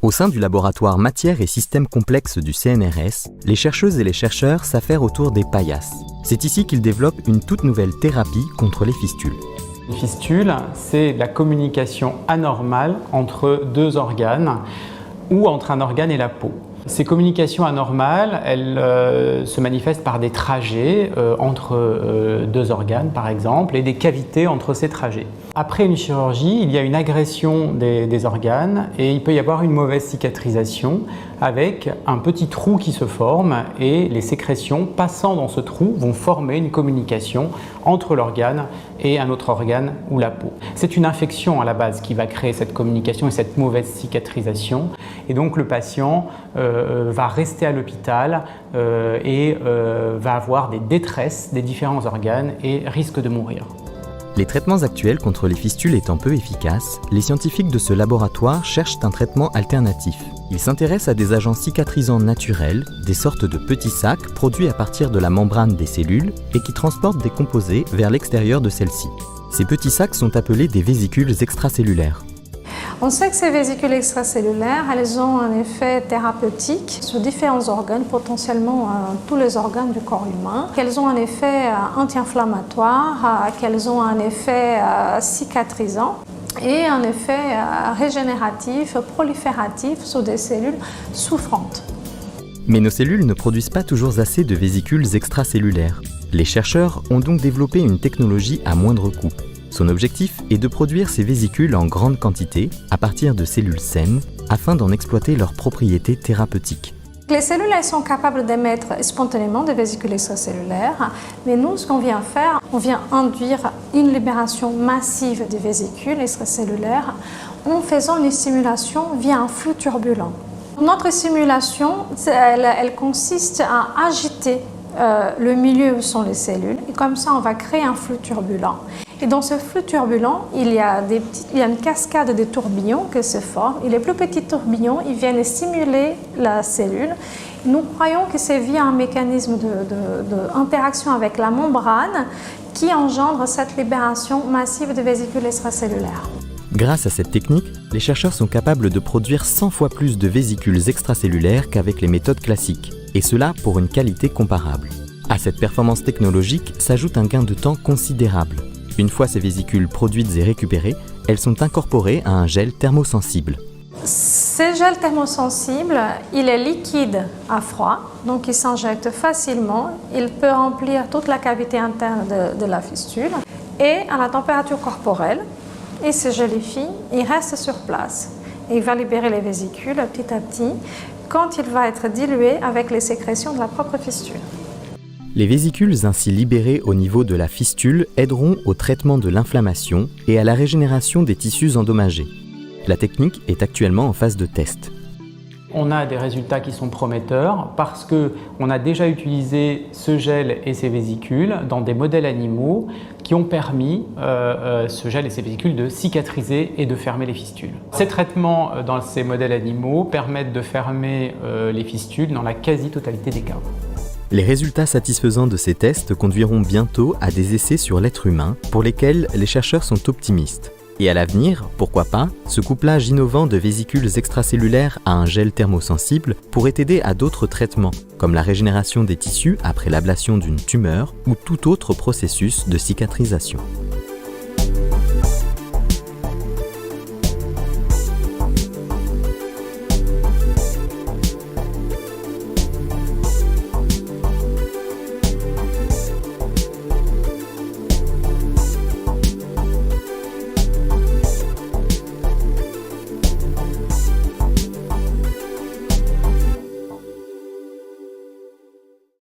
Au sein du laboratoire Matières et Systèmes Complexes du CNRS, les chercheuses et les chercheurs s'affairent autour des paillasses. C'est ici qu'ils développent une toute nouvelle thérapie contre les fistules. Une fistule, c'est la communication anormale entre deux organes ou entre un organe et la peau. Ces communications anormales, elles se manifestent par des trajets entre deux organes, par exemple, et des cavités entre ces trajets. Après une chirurgie, il y a une agression des organes et il peut y avoir une mauvaise cicatrisation avec un petit trou qui se forme et les sécrétions passant dans ce trou vont former une communication entre l'organe et un autre organe ou la peau. C'est une infection à la base qui va créer cette communication et cette mauvaise cicatrisation et donc le patient va rester à l'hôpital et va avoir des détresses des différents organes et risque de mourir. Les traitements actuels contre les fistules étant peu efficaces, les scientifiques de ce laboratoire cherchent un traitement alternatif. Ils s'intéressent à des agents cicatrisants naturels, des sortes de petits sacs produits à partir de la membrane des cellules et qui transportent des composés vers l'extérieur de celles-ci. Ces petits sacs sont appelés des vésicules extracellulaires. On sait que ces vésicules extracellulaires, elles ont un effet thérapeutique sur différents organes, potentiellement tous les organes du corps humain, qu'elles ont un effet anti-inflammatoire, qu'elles ont un effet cicatrisant et un effet régénératif, prolifératif sur des cellules souffrantes. Mais nos cellules ne produisent pas toujours assez de vésicules extracellulaires. Les chercheurs ont donc développé une technologie à moindre coût. Son objectif est de produire ces vésicules en grande quantité, à partir de cellules saines, afin d'en exploiter leurs propriétés thérapeutiques. Les cellules elles sont capables d'émettre spontanément des vésicules extracellulaires, mais nous, ce qu'on vient faire, on vient induire une libération massive des vésicules extracellulaires en faisant une stimulation via un flux turbulent. Notre stimulation, elle consiste à agiter le milieu où sont les cellules, et comme ça, on va créer un flux turbulent. Et dans ce flux turbulent, il y a une cascade de tourbillons qui se forment. Et les plus petits tourbillons, ils viennent stimuler la cellule. Nous croyons que c'est via un mécanisme d'interaction avec la membrane qui engendre cette libération massive de vésicules extracellulaires. Grâce à cette technique, les chercheurs sont capables de produire 100 fois plus de vésicules extracellulaires qu'avec les méthodes classiques, et cela pour une qualité comparable. À cette performance technologique s'ajoute un gain de temps considérable. Une fois ces vésicules produites et récupérées, elles sont incorporées à un gel thermosensible. Ce gel thermosensible, il est liquide à froid, donc il s'injecte facilement. Il peut remplir toute la cavité interne de la fistule et à la température corporelle. Il se gélifie, il reste sur place. Et il va libérer les vésicules petit à petit quand il va être dilué avec les sécrétions de la propre fistule. Les vésicules ainsi libérées au niveau de la fistule aideront au traitement de l'inflammation et à la régénération des tissus endommagés. La technique est actuellement en phase de test. On a des résultats qui sont prometteurs parce qu'on a déjà utilisé ce gel et ces vésicules dans des modèles animaux qui ont permis, ce gel et ces vésicules, de cicatriser et de fermer les fistules. Ces traitements dans ces modèles animaux permettent de fermer les fistules dans la quasi-totalité des cas. Les résultats satisfaisants de ces tests conduiront bientôt à des essais sur l'être humain pour lesquels les chercheurs sont optimistes. Et à l'avenir, pourquoi pas, ce couplage innovant de vésicules extracellulaires à un gel thermosensible pourrait aider à d'autres traitements, comme la régénération des tissus après l'ablation d'une tumeur ou tout autre processus de cicatrisation.